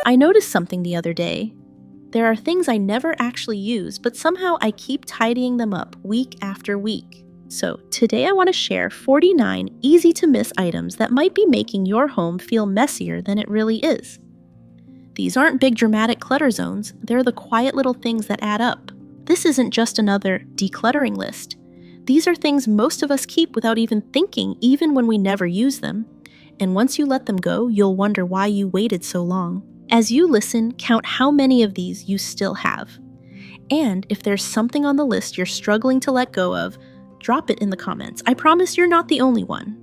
I noticed something the other day. There are things I never actually use, but somehow I keep tidying them up week after week. So today I want to share 49 easy-to-miss items that might be making your home feel messier than it really is. These aren't big dramatic clutter zones, they're the quiet little things that add up. This isn't just another decluttering list. These are things most of us keep without even thinking, even when we never use them. And once you let them go, you'll wonder why you waited so long. As you listen, count how many of these you still have. And if there's something on the list you're struggling to let go of, drop it in the comments. I promise you're not the only one.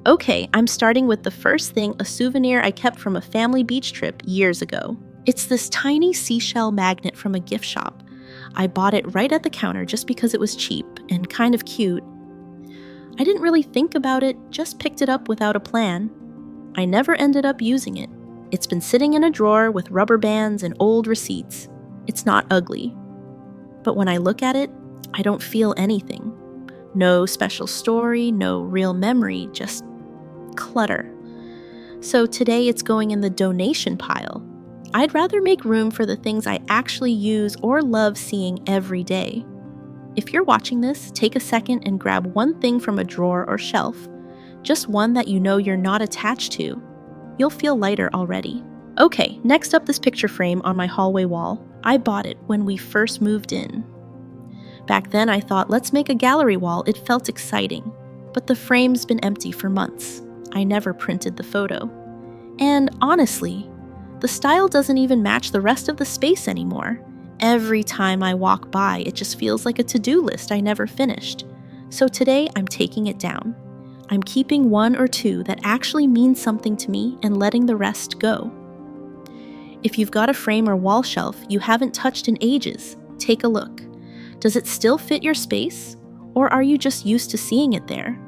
Okay, I'm starting with the first thing, a souvenir I kept from a family beach trip years ago. It's this tiny seashell magnet from a gift shop. I bought it right at the counter just because it was cheap and kind of cute. I didn't really think about it, just picked it up without a plan. I never ended up using it. It's been sitting in a drawer with rubber bands and old receipts. It's not ugly. But when I look at it, I don't feel anything. No special story, no real memory, just clutter. So today it's going in the donation pile. I'd rather make room for the things I actually use or love seeing every day. If you're watching this, take a second and grab one thing from a drawer or shelf, just one that you know you're not attached to. You'll feel lighter already. Okay, next up, this picture frame on my hallway wall. I bought it when we first moved in. Back then I thought, let's make a gallery wall. It felt exciting, but the frame's been empty for months. I never printed the photo. And honestly, the style doesn't even match the rest of the space anymore. Every time I walk by, it just feels like a to-do list I never finished. So today, I'm taking it down. I'm keeping one or two that actually mean something to me and letting the rest go. If you've got a frame or wall shelf you haven't touched in ages, take a look. Does it still fit your space? Or are you just used to seeing it there?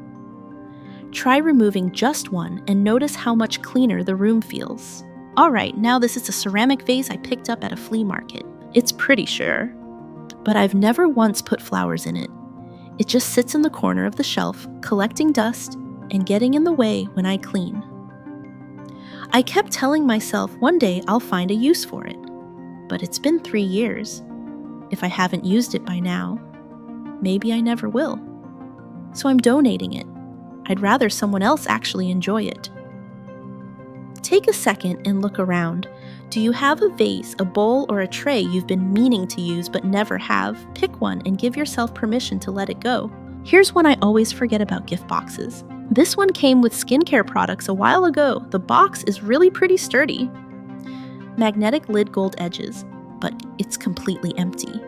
Try removing just one and notice how much cleaner the room feels. Alright, now this is a ceramic vase I picked up at a flea market. It's pretty, sure, but I've never once put flowers in it. It just sits in the corner of the shelf, collecting dust and getting in the way when I clean. I kept telling myself one day I'll find a use for it, but it's been 3 years. If I haven't used it by now, maybe I never will. So I'm donating it. I'd rather someone else actually enjoy it. Take a second and look around. Do you have a vase, a bowl, or a tray you've been meaning to use but never have? Pick one and give yourself permission to let it go. Here's one I always forget about gift boxes. This one came with skincare products a while ago. The box is really pretty sturdy. Magnetic lid gold edges, but it's completely empty.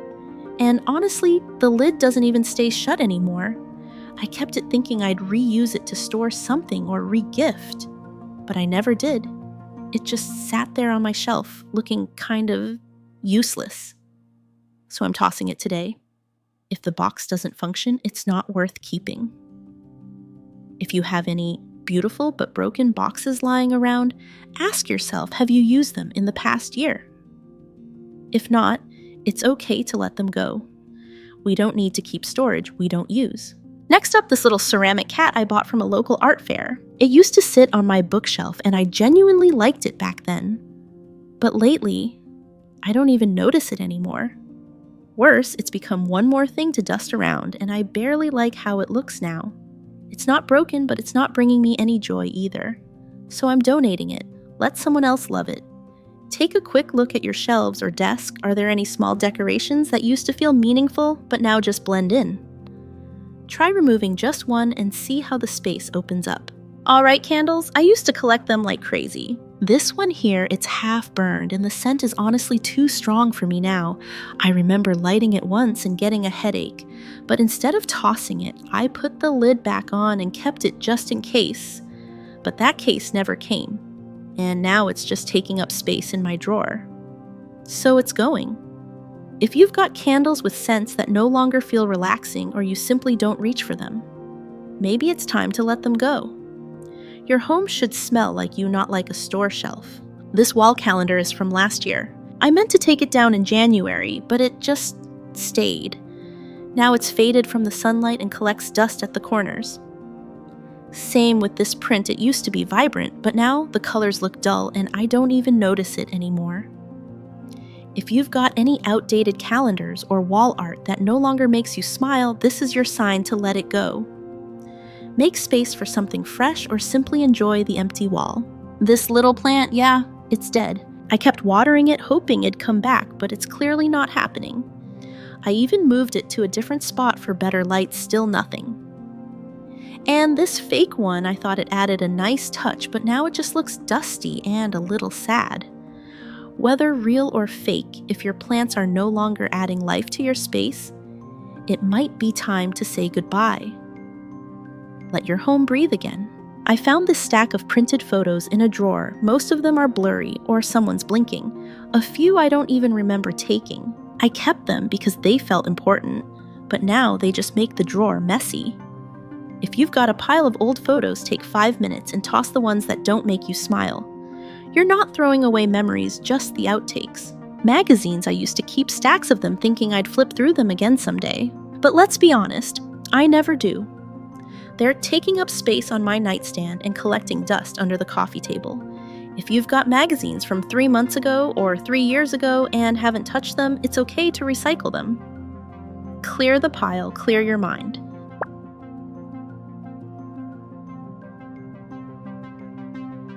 And honestly, the lid doesn't even stay shut anymore. I kept it thinking I'd reuse it to store something or re-gift, but I never did. It just sat there on my shelf, looking kind of useless. So I'm tossing it today. If the box doesn't function, it's not worth keeping. If you have any beautiful but broken boxes lying around, ask yourself, have you used them in the past year? If not, it's okay to let them go. We don't need to keep storage we don't use. Next up, this little ceramic cat I bought from a local art fair. It used to sit on my bookshelf and I genuinely liked it back then. But lately, I don't even notice it anymore. Worse, it's become one more thing to dust around and I barely like how it looks now. It's not broken, but it's not bringing me any joy either. So I'm donating it. Let someone else love it. Take a quick look at your shelves or desk. Are there any small decorations that used to feel meaningful but now just blend in? Try removing just one and see how the space opens up. Alright, candles, I used to collect them like crazy. This one here, it's half burned and the scent is honestly too strong for me now. I remember lighting it once and getting a headache, but instead of tossing it, I put the lid back on and kept it just in case. But that case never came, and now it's just taking up space in my drawer. So it's going. If you've got candles with scents that no longer feel relaxing or you simply don't reach for them, maybe it's time to let them go. Your home should smell like you, not like a store shelf. This wall calendar is from last year. I meant to take it down in January, but it just stayed. Now it's faded from the sunlight and collects dust at the corners. Same with this print, it used to be vibrant, but now the colors look dull and I don't even notice it anymore. If you've got any outdated calendars or wall art that no longer makes you smile, this is your sign to let it go. Make space for something fresh or simply enjoy the empty wall. This little plant, yeah, it's dead. I kept watering it hoping it'd come back, but it's clearly not happening. I even moved it to a different spot for better light, still nothing. And this fake one, I thought it added a nice touch, but now it just looks dusty and a little sad. Whether real or fake, if your plants are no longer adding life to your space, it might be time to say goodbye. Let your home breathe again. I found this stack of printed photos in a drawer. Most of them are blurry or someone's blinking. A few I don't even remember taking. I kept them because they felt important, but now they just make the drawer messy. If you've got a pile of old photos, take 5 minutes and toss the ones that don't make you smile. You're not throwing away memories, just the outtakes. Magazines, I used to keep stacks of them thinking I'd flip through them again someday. But let's be honest, I never do. They're taking up space on my nightstand and collecting dust under the coffee table. If you've got magazines from 3 months ago or 3 years ago and haven't touched them, it's okay to recycle them. Clear the pile, clear your mind.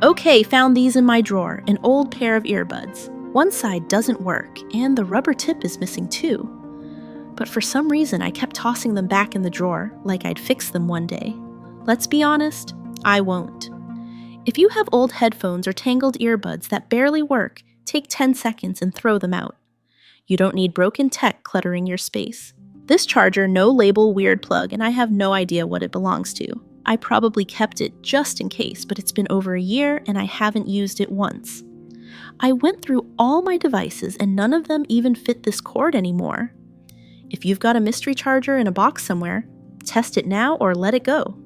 Okay, found these in my drawer, an old pair of earbuds. One side doesn't work, and the rubber tip is missing too. But for some reason, I kept tossing them back in the drawer, like I'd fix them one day. Let's be honest, I won't. If you have old headphones or tangled earbuds that barely work, take 10 seconds and throw them out. You don't need broken tech cluttering your space. This charger, no label, weird plug, and I have no idea what it belongs to. I probably kept it just in case, but it's been over a year and I haven't used it once. I went through all my devices and none of them even fit this cord anymore. If you've got a mystery charger in a box somewhere, test it now or let it go.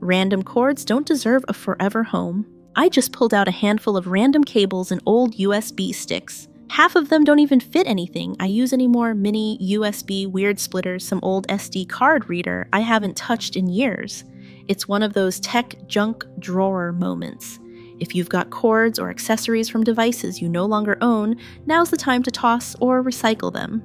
Random cords don't deserve a forever home. I just pulled out a handful of random cables and old USB sticks. Half of them don't even fit anything I use anymore. Mini USB weird splitters, some old SD card reader I haven't touched in years. It's one of those tech junk drawer moments. If you've got cords or accessories from devices you no longer own, now's the time to toss or recycle them.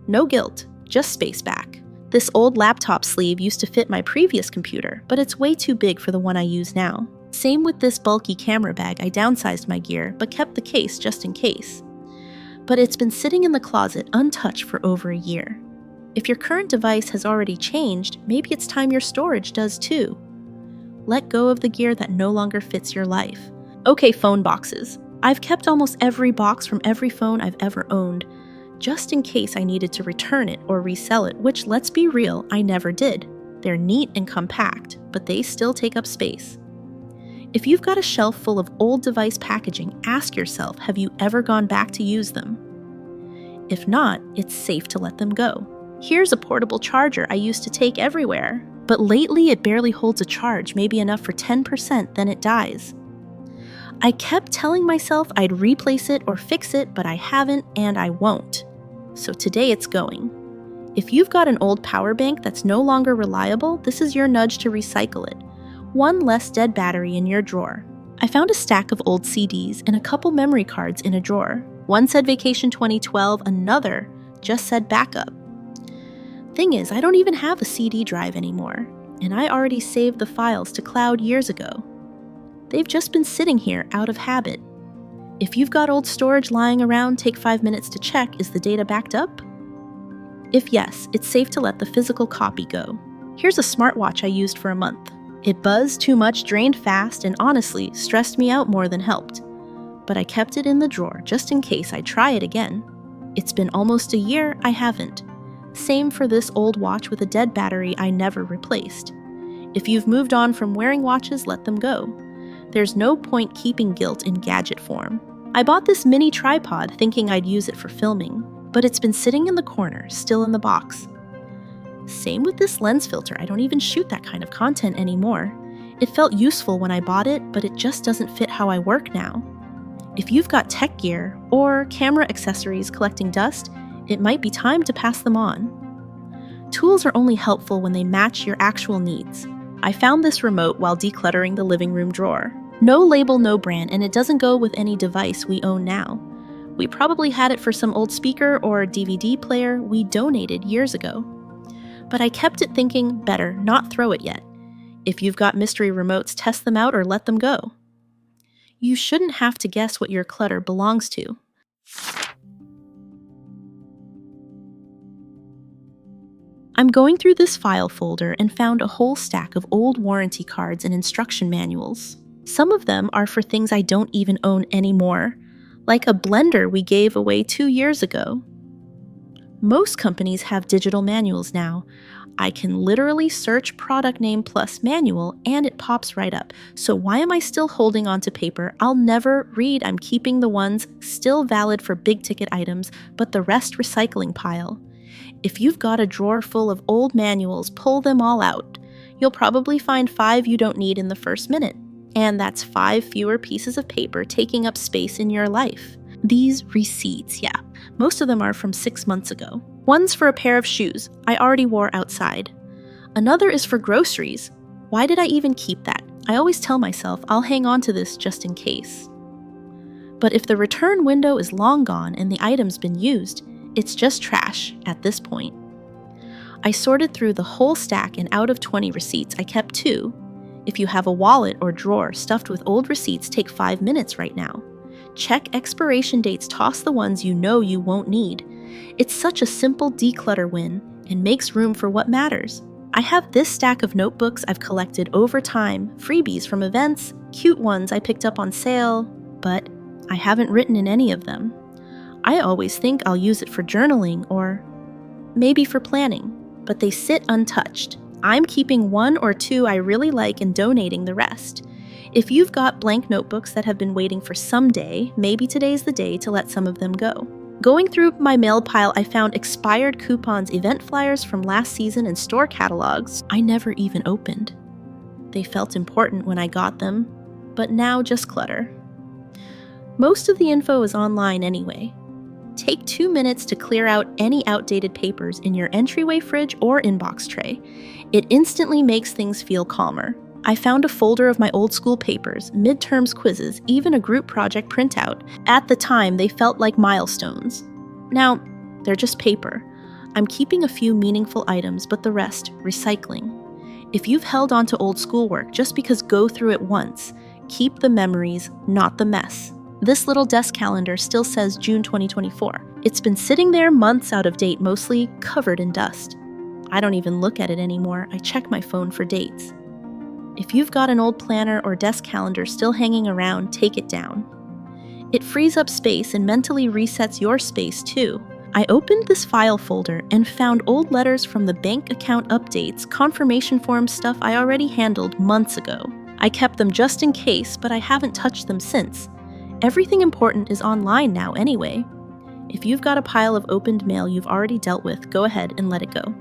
No guilt, just space back. This old laptop sleeve used to fit my previous computer, but it's way too big for the one I use now. Same with this bulky camera bag. I downsized my gear, but kept the case just in case. But it's been sitting in the closet untouched for over a year. If your current device has already changed, maybe it's time your storage does too. Let go of the gear that no longer fits your life. Okay, phone boxes. I've kept almost every box from every phone I've ever owned, just in case I needed to return it or resell it, which, let's be real, I never did. They're neat and compact, but they still take up space. If you've got a shelf full of old device packaging, ask yourself, have you ever gone back to use them? If not, it's safe to let them go. Here's a portable charger I used to take everywhere, but lately it barely holds a charge, maybe enough for 10%, then it dies. I kept telling myself I'd replace it or fix it, but I haven't and I won't. So today it's going. If you've got an old power bank that's no longer reliable, this is your nudge to recycle it. One less dead battery in your drawer. I found a stack of old CDs and a couple memory cards in a drawer. One said Vacation 2012, another just said backup. Thing is, I don't even have a CD drive anymore, and I already saved the files to cloud years ago. They've just been sitting here out of habit. If you've got old storage lying around, take 5 minutes to check, is the data backed up? If yes, it's safe to let the physical copy go. Here's a smartwatch I used for a month. It buzzed too much, drained fast, and honestly, stressed me out more than helped. But I kept it in the drawer just in case I try it again. It's been almost a year, I haven't. Same for this old watch with a dead battery I never replaced. If you've moved on from wearing watches, let them go. There's no point keeping guilt in gadget form. I bought this mini tripod thinking I'd use it for filming, but it's been sitting in the corner, still in the box. Same with this lens filter, I don't even shoot that kind of content anymore. It felt useful when I bought it, but it just doesn't fit how I work now. If you've got tech gear or camera accessories collecting dust, it might be time to pass them on. Tools are only helpful when they match your actual needs. I found this remote while decluttering the living room drawer. No label, no brand, and it doesn't go with any device we own now. We probably had it for some old speaker or DVD player we donated years ago. But I kept it thinking, better not throw it yet. If you've got mystery remotes, test them out or let them go. You shouldn't have to guess what your clutter belongs to. I'm going through this file folder and found a whole stack of old warranty cards and instruction manuals. Some of them are for things I don't even own anymore, like a blender we gave away 2 years ago. Most companies have digital manuals now. I can literally search product name plus manual and it pops right up. So why am I still holding on to paper I'll never read? I'm keeping the ones still valid for big ticket items, but the rest recycling pile. If you've got a drawer full of old manuals, pull them all out. You'll probably find 5 you don't need in the first minute. And that's 5 fewer pieces of paper taking up space in your life. These receipts, yeah, most of them are from 6 months ago. One's for a pair of shoes I already wore outside. Another is for groceries. Why did I even keep that? I always tell myself I'll hang on to this just in case. But if the return window is long gone and the item's been used, it's just trash at this point. I sorted through the whole stack and out of 20 receipts, I kept 2. If you have a wallet or drawer stuffed with old receipts, take 5 minutes right now. Check expiration dates, toss the ones you know you won't need. It's such a simple declutter win and makes room for what matters. I have this stack of notebooks I've collected over time, freebies from events, cute ones I picked up on sale, but I haven't written in any of them. I always think I'll use it for journaling or maybe for planning, but they sit untouched. I'm keeping 1 or 2 I really like and donating the rest. If you've got blank notebooks that have been waiting for some day, maybe today's the day to let some of them go. Going through my mail pile, I found expired coupons, event flyers from last season, and store catalogs I never even opened. They felt important when I got them, but now just clutter. Most of the info is online anyway. Take 2 minutes to clear out any outdated papers in your entryway fridge or inbox tray. It instantly makes things feel calmer. I found a folder of my old school papers, midterms quizzes, even a group project printout. At the time, they felt like milestones. Now, they're just paper. I'm keeping a few meaningful items, but the rest, recycling. If you've held on to old schoolwork just because go through it once, keep the memories, not the mess. This little desk calendar still says June 2024. It's been sitting there months out of date, mostly covered in dust. I don't even look at it anymore. I check my phone for dates. If you've got an old planner or desk calendar still hanging around, take it down. It frees up space and mentally resets your space too. I opened this file folder and found old letters from the bank account updates, confirmation form stuff I already handled months ago. I kept them just in case, but I haven't touched them since. Everything important is online now anyway. If you've got a pile of opened mail you've already dealt with, go ahead and let it go.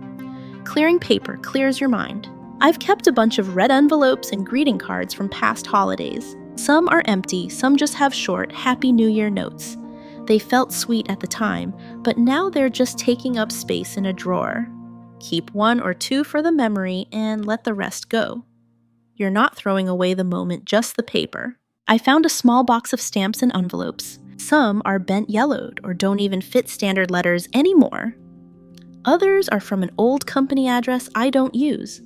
Clearing paper clears your mind. I've kept a bunch of red envelopes and greeting cards from past holidays. Some are empty, some just have short Happy New Year notes. They felt sweet at the time, but now they're just taking up space in a drawer. Keep 1 or 2 for the memory and let the rest go. You're not throwing away the moment, just the paper. I found a small box of stamps and envelopes. Some are bent yellowed or don't even fit standard letters anymore. Others are from an old company address I don't use.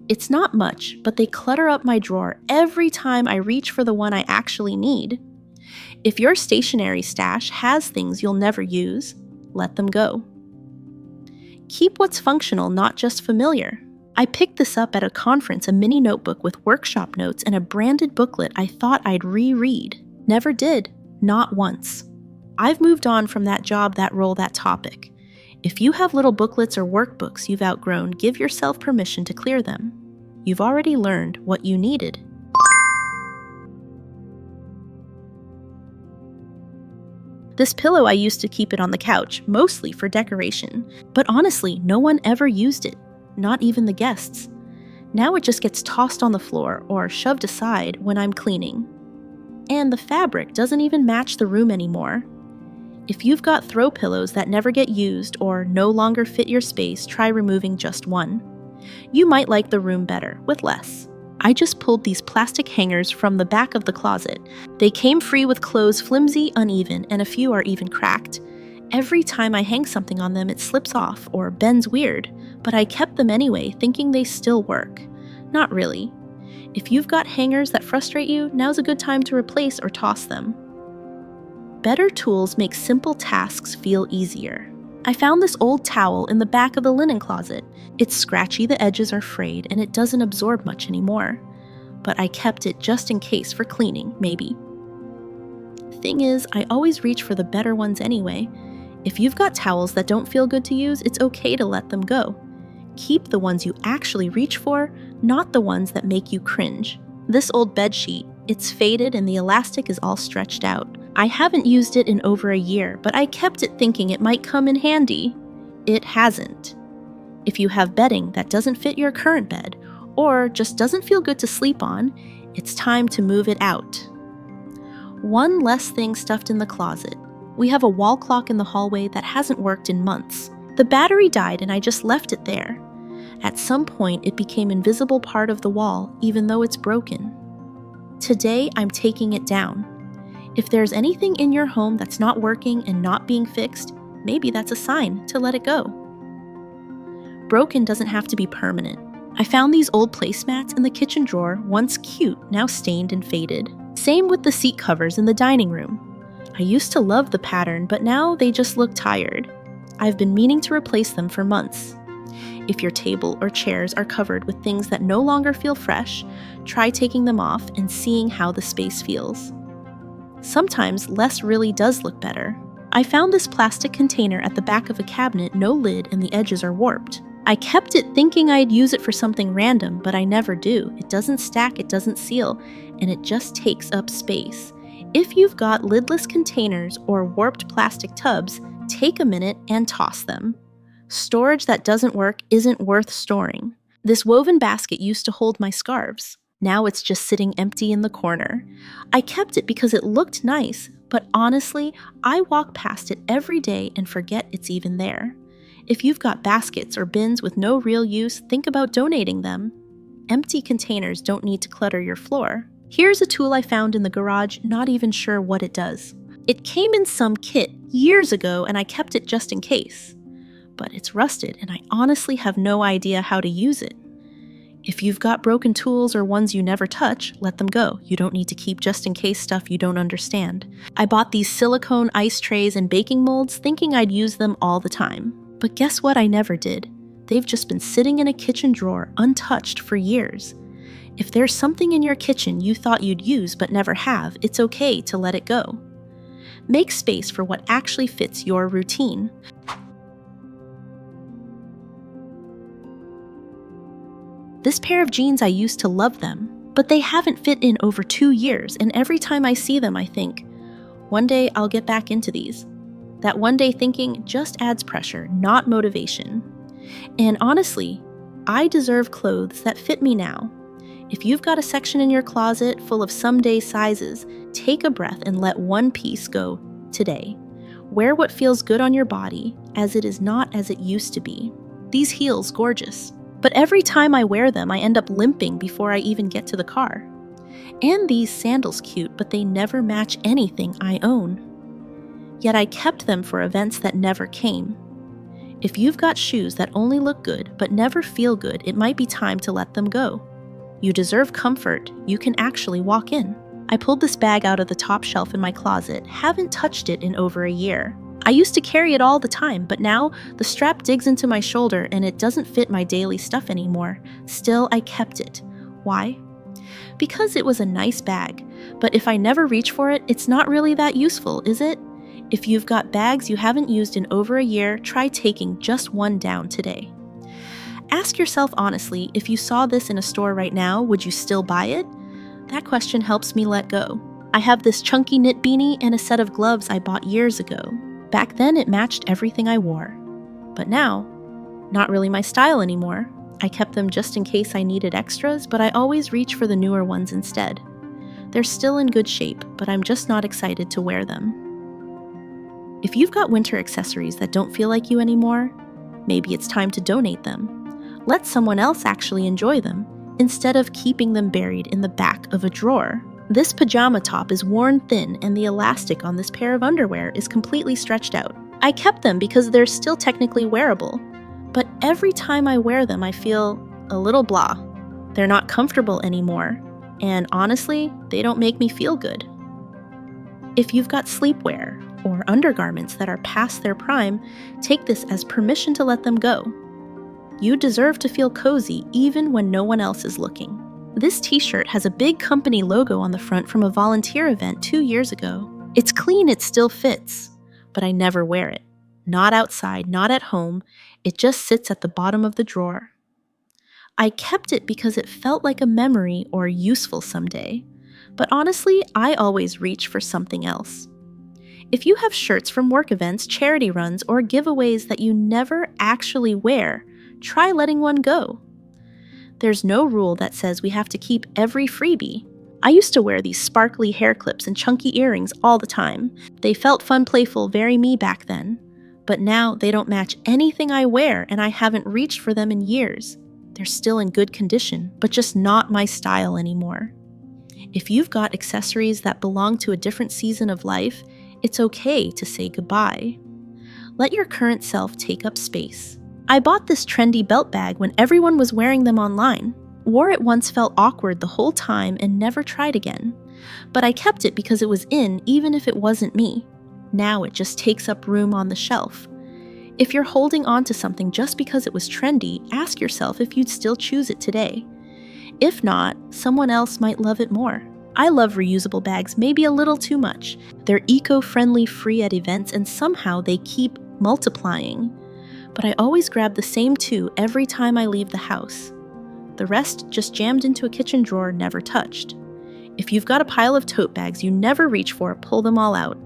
It's not much, but they clutter up my drawer every time I reach for the one I actually need. If your stationery stash has things you'll never use, let them go. Keep what's functional, not just familiar. I picked this up at a conference, a mini notebook with workshop notes and a branded booklet I thought I'd reread. Never did, not once. I've moved on from that job, that role, that topic. If you have little booklets or workbooks you've outgrown, give yourself permission to clear them. You've already learned what you needed. This pillow, I used to keep it on the couch, mostly for decoration. But honestly, no one ever used it, not even the guests. Now it just gets tossed on the floor or shoved aside when I'm cleaning. And the fabric doesn't even match the room anymore. If you've got throw pillows that never get used or no longer fit your space, try removing just one. You might like the room better with less. I just pulled these plastic hangers from the back of the closet. They came free with clothes flimsy, uneven, and a few are even cracked. Every time I hang something on them, it slips off or bends weird, but I kept them anyway, thinking they still work. Not really. If you've got hangers that frustrate you, now's a good time to replace or toss them. Better tools make simple tasks feel easier. I found this old towel in the back of the linen closet. It's scratchy, the edges are frayed, and it doesn't absorb much anymore. But I kept it just in case for cleaning, maybe. Thing is, I always reach for the better ones anyway. If you've got towels that don't feel good to use, it's okay to let them go. Keep the ones you actually reach for, not the ones that make you cringe. This old bedsheet, it's faded and the elastic is all stretched out. I haven't used it in over a year, but I kept it thinking it might come in handy. It hasn't. If you have bedding that doesn't fit your current bed, or just doesn't feel good to sleep on, it's time to move it out. One less thing stuffed in the closet. We have a wall clock in the hallway that hasn't worked in months. The battery died and I just left it there. At some point, it became an invisible part of the wall, even though it's broken. Today, I'm taking it down. If there's anything in your home that's not working and not being fixed, maybe that's a sign to let it go. Broken doesn't have to be permanent. I found these old placemats in the kitchen drawer, once cute, now stained and faded. Same with the seat covers in the dining room. I used to love the pattern, but now they just look tired. I've been meaning to replace them for months. If your table or chairs are covered with things that no longer feel fresh, try taking them off and seeing how the space feels. Sometimes less really does look better. I found this plastic container at the back of a cabinet, no lid, and the edges are warped. I kept it thinking I'd use it for something random, but I never do. It doesn't stack, it doesn't seal, and it just takes up space. If you've got lidless containers or warped plastic tubs, take a minute and toss them. Storage that doesn't work isn't worth storing. This woven basket used to hold my scarves. Now it's just sitting empty in the corner. I kept it because it looked nice, but honestly, I walk past it every day and forget it's even there. If you've got baskets or bins with no real use, think about donating them. Empty containers don't need to clutter your floor. Here's a tool I found in the garage, not even sure what it does. It came in some kit years ago and I kept it just in case. But it's rusted and I honestly have no idea how to use it. If you've got broken tools or ones you never touch, let them go. You don't need to keep just in case stuff you don't understand. I bought these silicone ice trays and baking molds thinking I'd use them all the time. But guess what I never did? They've just been sitting in a kitchen drawer untouched for years. If there's something in your kitchen you thought you'd use but never have, it's okay to let it go. Make space for what actually fits your routine. This pair of jeans, I used to love them, but they haven't fit in over 2 years, and every time I see them I think, one day I'll get back into these. That one day thinking just adds pressure, not motivation. And honestly, I deserve clothes that fit me now. If you've got a section in your closet full of someday sizes, take a breath and let one piece go today. Wear what feels good on your body, as it is not as it used to be. These heels, gorgeous. But every time I wear them, I end up limping before I even get to the car. And these sandals cute, but they never match anything I own. Yet I kept them for events that never came. If you've got shoes that only look good but never feel good, it might be time to let them go. You deserve comfort. You can actually walk in. I pulled this bag out of the top shelf in my closet, haven't touched it in over a year. I used to carry it all the time, but now the strap digs into my shoulder and it doesn't fit my daily stuff anymore. Still, I kept it. Why? Because it was a nice bag, but if I never reach for it, it's not really that useful, is it? If you've got bags you haven't used in over a year, try taking just one down today. Ask yourself honestly, if you saw this in a store right now, would you still buy it? That question helps me let go. I have this chunky knit beanie and a set of gloves I bought years ago. Back then it matched everything I wore. But now, not really my style anymore. I kept them just in case I needed extras, but I always reach for the newer ones instead. They're still in good shape, but I'm just not excited to wear them. If you've got winter accessories that don't feel like you anymore, maybe it's time to donate them. Let someone else actually enjoy them, instead of keeping them buried in the back of a drawer. This pajama top is worn thin and the elastic on this pair of underwear is completely stretched out. I kept them because they're still technically wearable, but every time I wear them I feel a little blah. They're not comfortable anymore, and honestly, they don't make me feel good. If you've got sleepwear or undergarments that are past their prime, take this as permission to let them go. You deserve to feel cozy even when no one else is looking. This t-shirt has a big company logo on the front from a volunteer event 2 years ago. It's clean, it still fits, but I never wear it. Not outside, not at home, it just sits at the bottom of the drawer. I kept it because it felt like a memory or useful someday, but honestly, I always reach for something else. If you have shirts from work events, charity runs, or giveaways that you never actually wear, try letting one go. There's no rule that says we have to keep every freebie. I used to wear these sparkly hair clips and chunky earrings all the time. They felt fun, playful, very me back then. But now they don't match anything I wear and I haven't reached for them in years. They're still in good condition, but just not my style anymore. If you've got accessories that belong to a different season of life, it's okay to say goodbye. Let your current self take up space. I bought this trendy belt bag when everyone was wearing them online. Wore it once, felt awkward the whole time, and never tried again. But I kept it because it was in, even if it wasn't me. Now it just takes up room on the shelf. If you're holding on to something just because it was trendy, ask yourself if you'd still choose it today. If not, someone else might love it more. I love reusable bags maybe a little too much. They're eco-friendly, free at events, and somehow they keep multiplying. But I always grab the same 2 every time I leave the house. The rest just jammed into a kitchen drawer, never touched. If you've got a pile of tote bags you never reach for, pull them all out.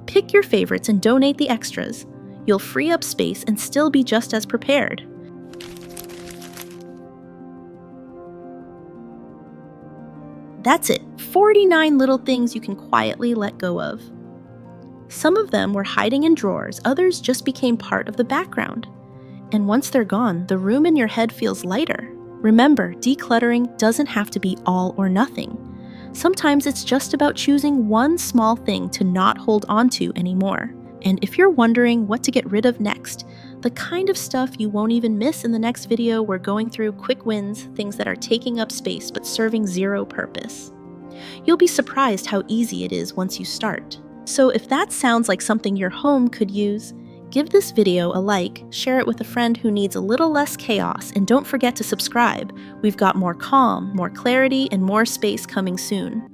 Pick your favorites and donate the extras. You'll free up space and still be just as prepared. That's it, 49 little things you can quietly let go of. Some of them were hiding in drawers, others just became part of the background. And once they're gone, the room in your head feels lighter. Remember, decluttering doesn't have to be all or nothing. Sometimes it's just about choosing one small thing to not hold on to anymore. And if you're wondering what to get rid of next, the kind of stuff you won't even miss in the next video, we're going through quick wins, things that are taking up space but serving zero purpose. You'll be surprised how easy it is once you start. So if that sounds like something your home could use, give this video a like, share it with a friend who needs a little less chaos, and don't forget to subscribe. We've got more calm, more clarity, and more space coming soon.